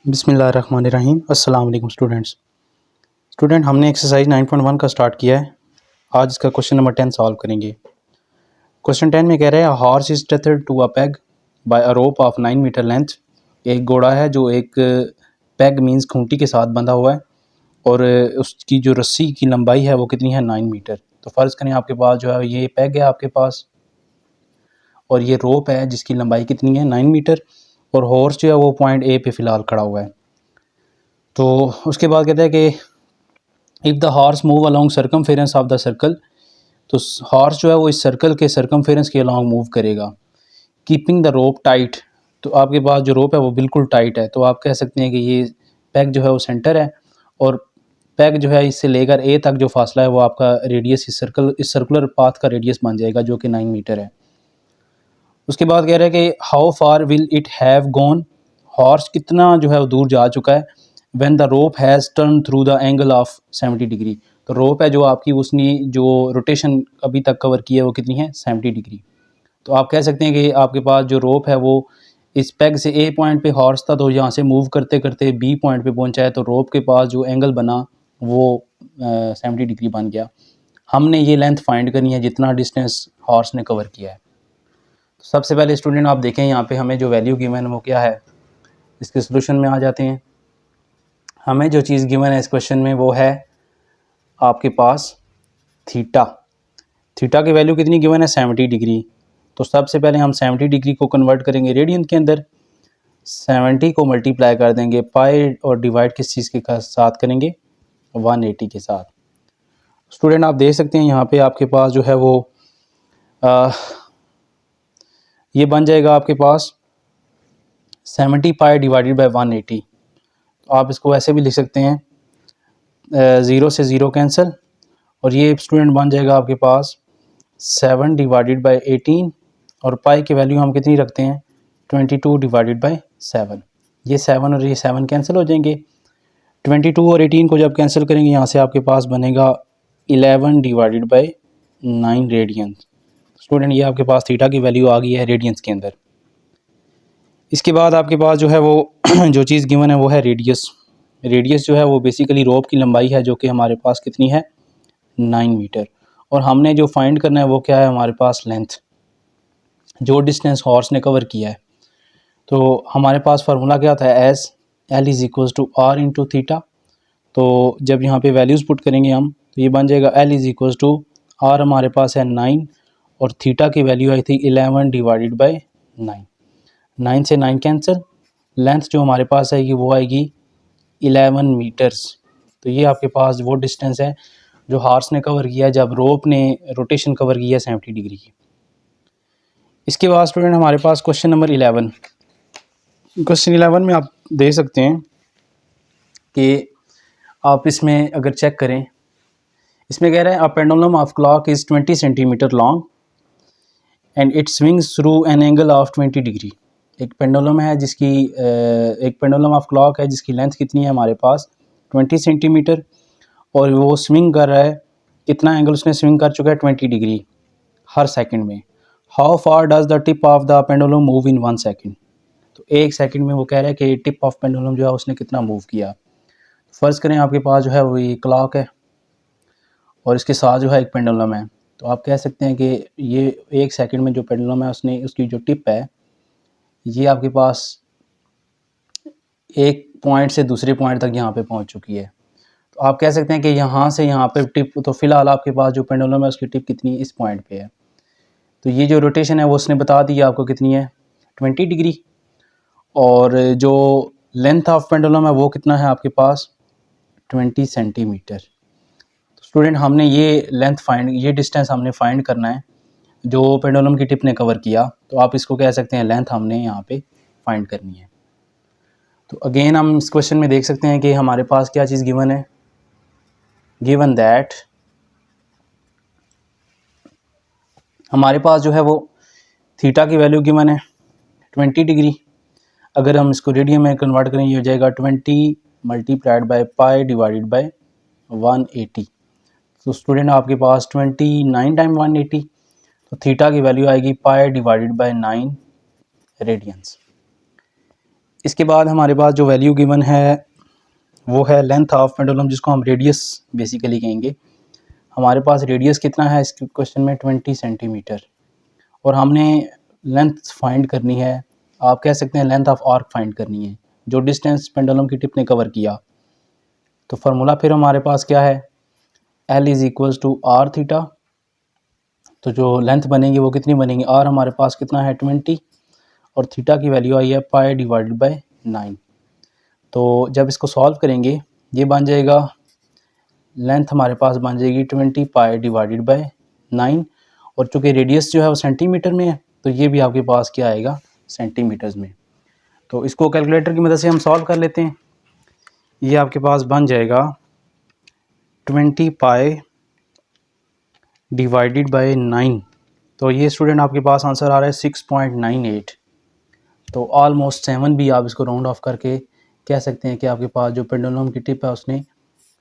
बिस्मिल्लाहिर्रहमानिर्रहीम। अस्सलाम वालेकुम स्टूडेंट हमने एक्सरसाइज 9.1 का स्टार्ट किया है। आज इसका क्वेश्चन नंबर 10 सॉल्व करेंगे। क्वेश्चन 10 में कह रहे हैं horse is tethered to a peg by a rope of 9 metre length. एक घोड़ा है जो एक पेग मींस खूंटी के साथ बंधा हुआ है और उसकी जो रस्सी की लंबाई है वो कितनी है 9 मीटर। तो फ़र्ज़ करें आपके पास जो है ये पेग है आपके पास और ये रोप है जिसकी लंबाई कितनी है 9 मीटर और हॉर्स जो है वो पॉइंट ए पे फ़िलहाल खड़ा हुआ है। तो उसके बाद कहता है कि if the horse move along circumference of the circle, तो हॉर्स जो है वो इस सर्कल के सर्कमफेरेंस के अलॉन्ग मूव करेगा। कीपिंग द रोप टाइट, तो आपके पास जो रोप है वो बिल्कुल टाइट है। तो आप कह सकते हैं कि ये पैग जो है वो सेंटर है और पैग जो है इससे लेकर ए तक जो फासला है वो आपका रेडियस इस सर्कुलर पाथ का रेडियस बन जाएगा जो कि 9 मीटर है। उसके बाद कह रहा है कि how far will it have gone, horse कितना जो है वो दूर जा चुका है। When the rope has turn through the angle of 70 degree, तो रोप है जो आपकी उसने जो रोटेशन अभी तक कवर की है वो कितनी है 70 डिग्री। तो आप कह सकते हैं कि आपके पास जो रोप है वो इस पेग से ए पॉइंट पे हॉर्स था, तो यहाँ से मूव करते करते बी पॉइंट पे पहुंचा है, तो रोप के पास जो एंगल बना वो 70 डिग्री बन गया। हमने ये लेंथ फाइंड करनी है जितना डिस्टेंस हॉर्स ने कवर किया है। तो सबसे पहले स्टूडेंट आप देखें यहाँ पे हमें जो वैल्यू गिवन है वो क्या है। इसके सोल्यूशन में आ जाते हैं। हमें जो चीज़ गिवन है इस क्वेश्चन में वो है आपके पास थीटा। थीटा की वैल्यू कितनी गिवन है 70 डिग्री। तो सबसे पहले हम 70 डिग्री को कन्वर्ट करेंगे रेडियन के अंदर। 70 को मल्टीप्लाई कर देंगे पाई और डिवाइड किस चीज़ के साथ करेंगे 180 के साथ। स्टूडेंट आप देख सकते हैं यहाँ पे आपके पास जो है वो ये बन जाएगा आपके पास 70 पाई डिवाइडेड बाई 180। तो आप इसको ऐसे भी लिख सकते हैं 0 से 0 कैंसिल और ये स्टूडेंट बन जाएगा आपके पास 7 डिवाइडेड बाई 18 और पाई की वैल्यू हम कितनी रखते हैं 22 डिवाइडेड बाई 7। ये 7 और ये 7 कैंसिल हो जाएंगे। 22 और 18 को जब कैंसिल करेंगे यहाँ से आपके पास बनेगा 11 डिवाइडेड बाई 9 रेडियंस। स्टूडेंट ये आपके पास थीटा की वैल्यू आ गई है रेडियंस के अंदर। इसके बाद आपके पास जो है वो जो चीज़ गिवन है वो है रेडियस। रेडियस जो है वो बेसिकली रोप की लंबाई है जो कि हमारे पास कितनी है 9 मीटर और हमने जो फाइंड करना है वो क्या है हमारे पास लेंथ, जो डिस्टेंस हॉर्स ने कवर किया है। तो हमारे पास फार्मूला क्या था S L is equals to R into theta. तो जब यहाँ पे वैल्यूज़ पुट करेंगे हम तो ये बन जाएगा L is equals to R हमारे पास है 9 और थीटा की वैल्यू आई थी 11 डिवाइडेड बाई 9। 9 से 9 कैंसिल, लेंथ जो हमारे पास आएगी वो आएगी 11 मीटर्स। तो ये आपके पास वो डिस्टेंस है जो हॉर्स ने कवर किया जब रोप ने रोटेशन कवर किया 70 डिग्री की। इसके बाद स्टूडेंट हमारे पास क्वेश्चन नंबर 11। क्वेश्चन 11 में आप देख सकते हैं कि आप इसमें अगर चेक करें, इसमें कह रहे हैं a pendulum of clock is 20 centimetre long and it swings through an angle of 20 degree. एक पेंडुलम है जिसकी एक पेंडुलम ऑफ क्लॉक है जिसकी लेंथ कितनी है हमारे पास 20 सेंटीमीटर और वो स्विंग कर रहा है, कितना एंगल उसने स्विंग कर चुका है 20 डिग्री हर सेकंड में। How far does the tip of the pendulum move in 1 second. तो 1 सेकंड में वो कह रहा है कि टिप ऑफ पेंडुलम जो है उसने कितना मूव किया। फ़र्ज़ करें आपके पास जो है वो ये क्लॉक है और इसके साथ जो है एक पेंडुलम है। तो आप कह सकते हैं कि ये 1 सेकंड में जो पेंडुलम है उसने उसकी जो टिप है ये आपके पास एक पॉइंट से दूसरे पॉइंट तक यहाँ पे पहुँच चुकी है। तो आप कह सकते हैं कि यहाँ से यहाँ पे टिप, तो फ़िलहाल आपके पास जो पेंडुलम है उसकी टिप कितनी इस पॉइंट पे है। तो ये जो रोटेशन है वो उसने बता दी आपको कितनी है 20 डिग्री और जो लेंथ ऑफ पेंडुलम है वो कितना है आपके पास 20 सेंटीमीटर। तो स्टूडेंट हमने ये डिस्टेंस हमने फाइंड करना है जो पेंडुलम की टिप ने कवर किया। तो आप इसको कह सकते हैं लेंथ हमने यहाँ पे फाइंड करनी है। तो अगेन हम इस क्वेश्चन में देख सकते हैं कि हमारे पास क्या चीज़ गिवन है, गिवन दैट हमारे पास जो है वो थीटा की वैल्यू गिवन है 20 डिग्री। अगर हम इसको रेडियन में कन्वर्ट करें ये हो जाएगा 20 multiplied by pi divided by 180। तो स्टूडेंट आपके पास 29 टाइम 180, तो थीटा की वैल्यू आएगी पाई डिवाइडेड बाय 9 रेडियंस। इसके बाद हमारे पास जो वैल्यू गिवन है वो है लेंथ ऑफ पेंडुलम, जिसको हम रेडियस बेसिकली कहेंगे। हमारे पास रेडियस कितना है इस क्वेश्चन में 20 सेंटीमीटर, और हमने लेंथ फाइंड करनी है, आप कह सकते हैं लेंथ ऑफ आर्क फाइंड करनी है, जो डिस्टेंस पेंडुलम की टिप ने कवर किया। तो फार्मूला फिर हमारे पास क्या है, L is equals to R theta. तो जो लेंथ बनेगी वो कितनी बनेगी, आर हमारे पास कितना है 20, और थीटा की वैल्यू आई है पाई डिवाइडेड बाई 9। तो जब इसको सॉल्व करेंगे ये बन जाएगा, लेंथ हमारे पास बन जाएगी 20 पाई डिवाइडेड बाई 9, और चूँकि रेडियस जो है वो सेंटीमीटर में है तो ये भी आपके पास क्या आएगा, सेंटीमीटर्स में। तो इसको कैलकुलेटर की मदद से हम सॉल्व कर लेते हैं। ये आपके पास बन जाएगा 20 पाई डिवाइडेड बाई 9। तो ये स्टूडेंट आपके पास आंसर आ रहा है 6.98। तो ऑलमोस्ट 7 भी आप इसको राउंड ऑफ करके कह सकते हैं कि आपके पास जो पेंडुलम की टिप है उसने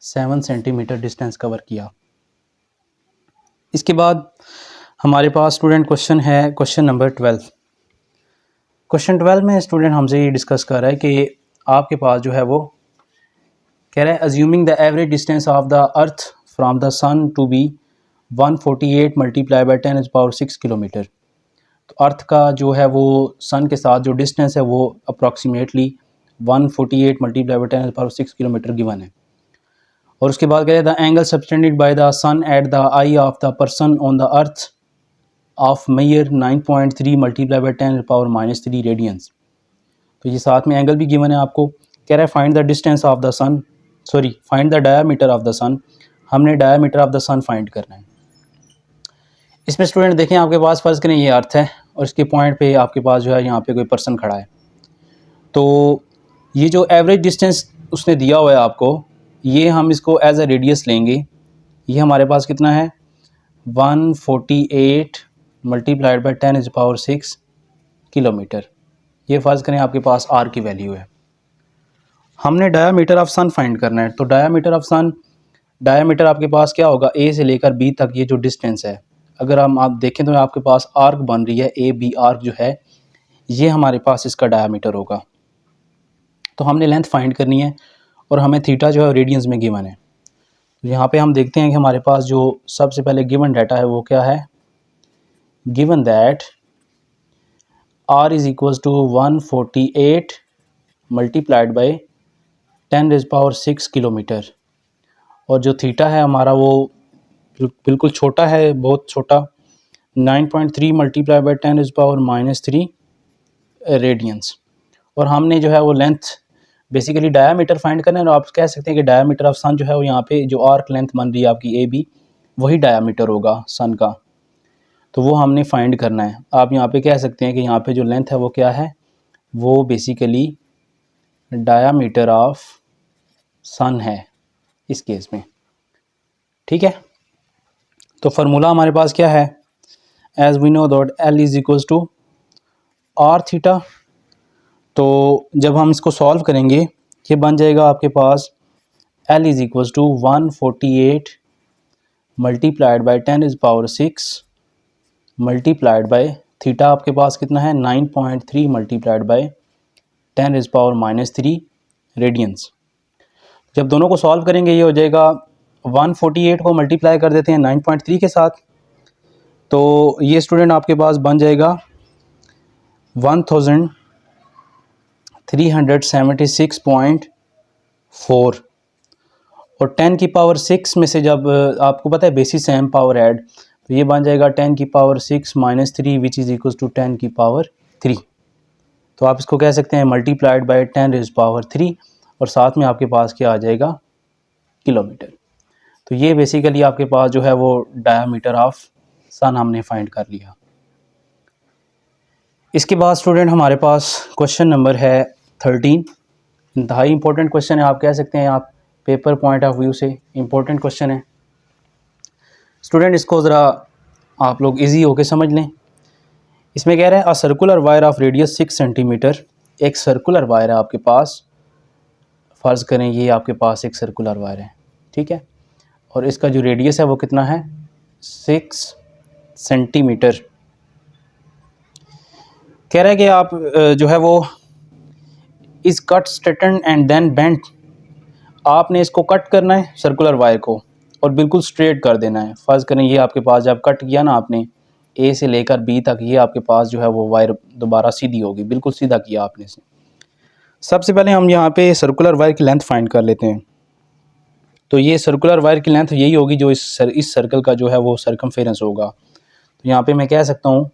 7 सेंटीमीटर डिस्टेंस कवर किया। इसके बाद हमारे पास स्टूडेंट क्वेश्चन है क्वेश्चन नंबर 12। क्वेश्चन 12 में स्टूडेंट हमसे ये डिस्कस कर रहा है कि आपके पास जो है वो कह रहा है assuming the average distance of the earth from the sun to be 148 multiply by 10⁻6 kilometre. तो अर्थ का जो है वो सन के साथ जो डिस्टेंस है वो approximately 148 multiply by 10⁻6 kilometre given है। और उसके बाद कह रहे हैं the angle subtended by the sun at the eye of the person on the earth of measure 9.3 multiply by 10⁻³ radians. तो ये साथ में एंगल भी गिवन है आपको। कह रहा है find the distance of the sun, sorry find the diameter of the sun. हमने diameter of the sun find करना है। इसमें स्टूडेंट देखें आपके पास फर्ज करें ये अर्थ है और इसके पॉइंट पे आपके पास जो है यहाँ पे कोई पर्सन खड़ा है। तो ये जो एवरेज डिस्टेंस उसने दिया हुआ है आपको, ये हम इसको एज अ रेडियस लेंगे। ये हमारे पास कितना है 148 मल्टीप्लाइड बाई 10⁻6 किलोमीटर। ये फ़र्ज़ करें आपके पास आर की वैल्यू है। हमने डायामीटर ऑफ सन फाइंड करना है। तो डायामीटर ऑफ सन, डायामीटर आपके पास क्या होगा, ए से लेकर बी तक ये जो डिस्टेंस है, अगर हम आप देखें तो आपके पास आर्क बन रही है, ए बी आर्क जो है ये हमारे पास इसका डायामीटर होगा। तो हमने लेंथ फाइंड करनी है और हमें थीटा जो है रेडियंस में गिवन है। तो यहाँ पे हम देखते हैं कि हमारे पास जो सबसे पहले गिवन डाटा है वो क्या है, given that R is equals to 148 multiplied by 10⁻6 kilometre, और जो थीटा है हमारा वो बिल्कुल छोटा है, बहुत छोटा, 9.3 मल्टीप्लाई बाई 10⁻³ रेडियंस। और हमने जो है वो लेंथ बेसिकली डायामीटर फाइंड करना है। और आप कह सकते हैं कि डायामीटर ऑफ सन जो है वो यहाँ पे जो आर्क लेंथ बन रही है आपकी ए बी, वही डायामीटर होगा सन का। तो वो हमने फाइंड करना है। आप यहाँ पे कह सकते हैं कि यहाँ पे जो लेंथ है वो क्या है, वो बेसिकली डायामीटर ऑफ सन है इस केस में, ठीक है। तो फार्मूला हमारे पास क्या है, as we know that L is equals to R theta. तो जब हम इसको सॉल्व करेंगे ये बन जाएगा आपके पास L is equals to 148 multiplied by 10⁻6 multiplied by theta आपके पास कितना है 9.3 मल्टीप्लाइड बाई 10⁻³ रेडियंस। जब दोनों को सॉल्व करेंगे ये हो जाएगा 148 को मल्टीप्लाई कर देते हैं 9.3 के साथ, तो ये स्टूडेंट आपके पास बन जाएगा 1376.4, और 10⁻6 में से जब आपको पता है बेसिस सेम पावर ऐड, तो ये बन जाएगा 10⁻6 - 3 विच इज़ इक्वल्स टू 10⁻3। तो आप इसको कह सकते हैं मल्टीप्लाइड बाई 10⁻3, और साथ में आपके पास क्या आ जाएगा, किलोमीटर। तो ये बेसिकली आपके पास जो है वो डायामीटर ऑफ सन हमने फाइंड कर लिया। इसके बाद स्टूडेंट हमारे पास क्वेश्चन नंबर है 13। इंतहाई इंपॉर्टेंट क्वेश्चन है, आप कह सकते हैं आप पेपर पॉइंट ऑफ व्यू से इंपॉर्टेंट क्वेश्चन है। स्टूडेंट इसको ज़रा आप लोग इजी होके समझ लें। इसमें कह रहे हैं a circular wire of radius 6 centimetre. एक सर्कुलर वायर है आपके पास, फ़र्ज़ करें ये आपके पास एक सर्कुलर वायर है, ठीक है, और इसका जो रेडियस है वो कितना है 6 सेंटीमीटर। कह रहा है कि आप जो है वो is cut straighten and then bent. आपने इसको कट करना है सर्कुलर वायर को और बिल्कुल स्ट्रेट कर देना है। फ़र्ज़ करें ये आपके पास जब कट किया ना आपने ए से लेकर बी तक, ये आपके पास जो है वो वायर दोबारा सीधी होगी, बिल्कुल सीधा किया आपने इसे। सबसे पहले हम यहाँ पे सर्कुलर वायर की लेंथ फाइंड कर लेते हैं। तो ये सर्कुलर वायर की लेंथ यही होगी जो इस सर्कल का जो है वो सर्कमफेरेंस होगा। तो यहाँ पे मैं कह सकता हूँ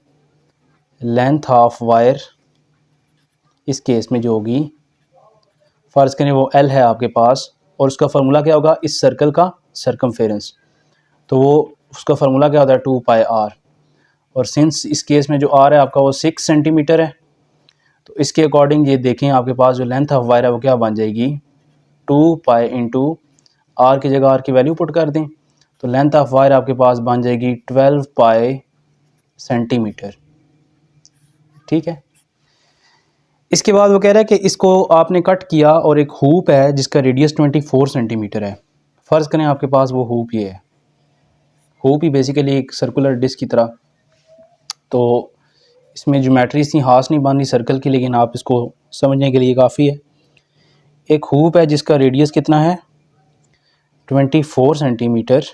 लेंथ ऑफ वायर इस केस में जो होगी, फ़र्ज़ करें वो एल है आपके पास, और उसका फार्मूला क्या होगा इस सर्कल का सर्कमफेरेंस। तो वो उसका फार्मूला क्या होता है 2 पाई आर। और सिंस इस केस में जो आर है आपका वो 6 सेंटीमीटर है, तो इसके अकॉर्डिंग ये देखें आपके पास जो लेंथ ऑफ वायर है वो क्या बन जाएगी 2 पाई इंटू आर की जगह आर की वैल्यू पुट कर दें, तो लेंथ ऑफ वायर आपके पास बन जाएगी 12 पाई सेंटीमीटर। ठीक है। इसके बाद वो कह रहा है कि इसको आपने कट किया और एक हुप है जिसका रेडियस 24 सेंटीमीटर है। फ़र्ज़ करें आपके पास वो हुप ये है, हुप ही बेसिकली एक सर्कुलर डिस्क की तरह। तो इसमें ज्योमेट्री इतनी खास नहीं बनती सर्कल की, लेकिन आप इसको समझने के लिए काफ़ी है। एक हुप है जिसका रेडियस कितना है 24 सेंटीमीटर,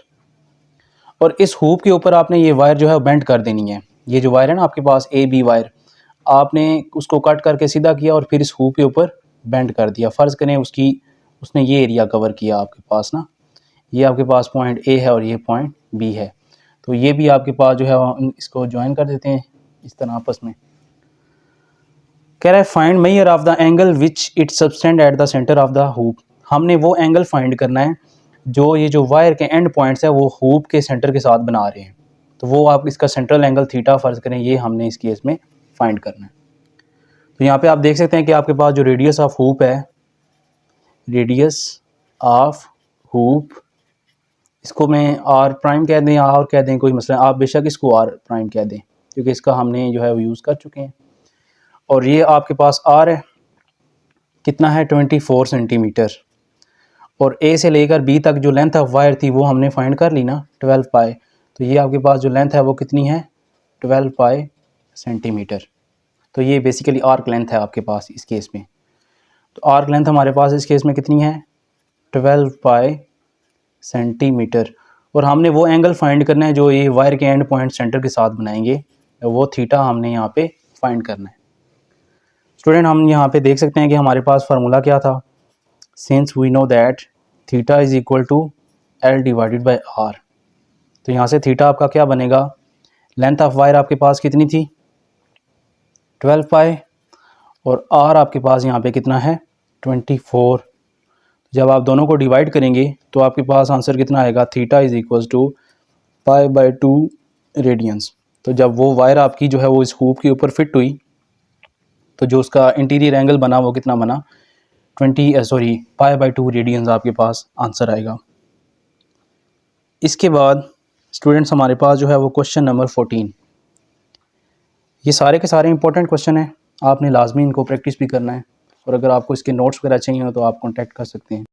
और इस हुप के ऊपर आपने ये वायर जो है बेंड कर देनी है। ये जो वायर है ना आपके पास ए बी वायर, आपने उसको कट करके सीधा किया और फिर इस हुप के ऊपर बेंड कर दिया। फ़र्ज़ करें उसने ये एरिया कवर किया आपके पास ना, ये आपके पास पॉइंट ए है और ये पॉइंट बी है, तो ये भी आपके पास जो है इसको ज्वाइन कर देते हैं इस तरह आपस में। कह रहा है find measure of the angle which it subtend at the centre of the hoop. हमने वो एंगल फाइंड करना है जो ये जो वायर के एंड पॉइंट्स है वो हुप के सेंटर के साथ बना रहे हैं। तो वो आप इसका सेंट्रल एंगल थीटा फ़र्ज़ करें, ये हमने इस केस में फाइंड करना है। तो यहाँ पे आप देख सकते हैं कि आपके पास जो रेडियस ऑफ हुप है, रेडियस ऑफ हुप, इसको मैं आर प्राइम कह दें या आर कह दें, कोई मसला, आप बेशक इसको आर प्राइम कह दें क्योंकि इसका हमने जो है वो यूज़ कर चुके हैं। और ये आपके पास आर है कितना है 24 सेंटीमीटर, और ए से लेकर बी तक जो लेंथ ऑफ वायर थी वो हमने फाइंड कर ली ना 12 पाई। तो ये आपके पास जो लेंथ है वो कितनी है 12 पाई सेंटीमीटर। तो ये बेसिकली आर्क लेंथ है आपके पास इस केस में। तो आर्क लेंथ हमारे पास इस केस में कितनी है 12 पाई सेंटीमीटर, और हमने वो एंगल फाइंड करना है जो ये वायर के एंड पॉइंट सेंटर के साथ बनाएंगे, वो थीटा हमने यहाँ पे फाइंड करना है। स्टूडेंट हम यहाँ पे देख सकते हैं कि हमारे पास फार्मूला क्या था, since we know that theta is equal to L divided by R. तो यहाँ से थीटा आपका क्या बनेगा, लेंथ ऑफ वायर आपके पास कितनी थी 12 पाई, और आर आपके पास यहाँ पे कितना है 24। जब आप दोनों को डिवाइड करेंगे तो आपके पास आंसर कितना आएगा, theta is equal to pi by 2 radians. तो जब वो वायर आपकी जो है वो इस हुप के ऊपर फिट हुई तो जो उसका इंटीरियर एंगल बना वो कितना बना पाई बाई 2 रेडियंस आपके पास आंसर आएगा। इसके बाद स्टूडेंट्स हमारे पास जो है वो क्वेश्चन नंबर 14, ये सारे के सारे इंपॉर्टेंट क्वेश्चन हैं, आपने लाजमी इनको प्रैक्टिस भी करना है, और अगर आपको इसके नोट्स वगैरह चाहिए हो तो आप कॉन्टैक्ट कर सकते हैं।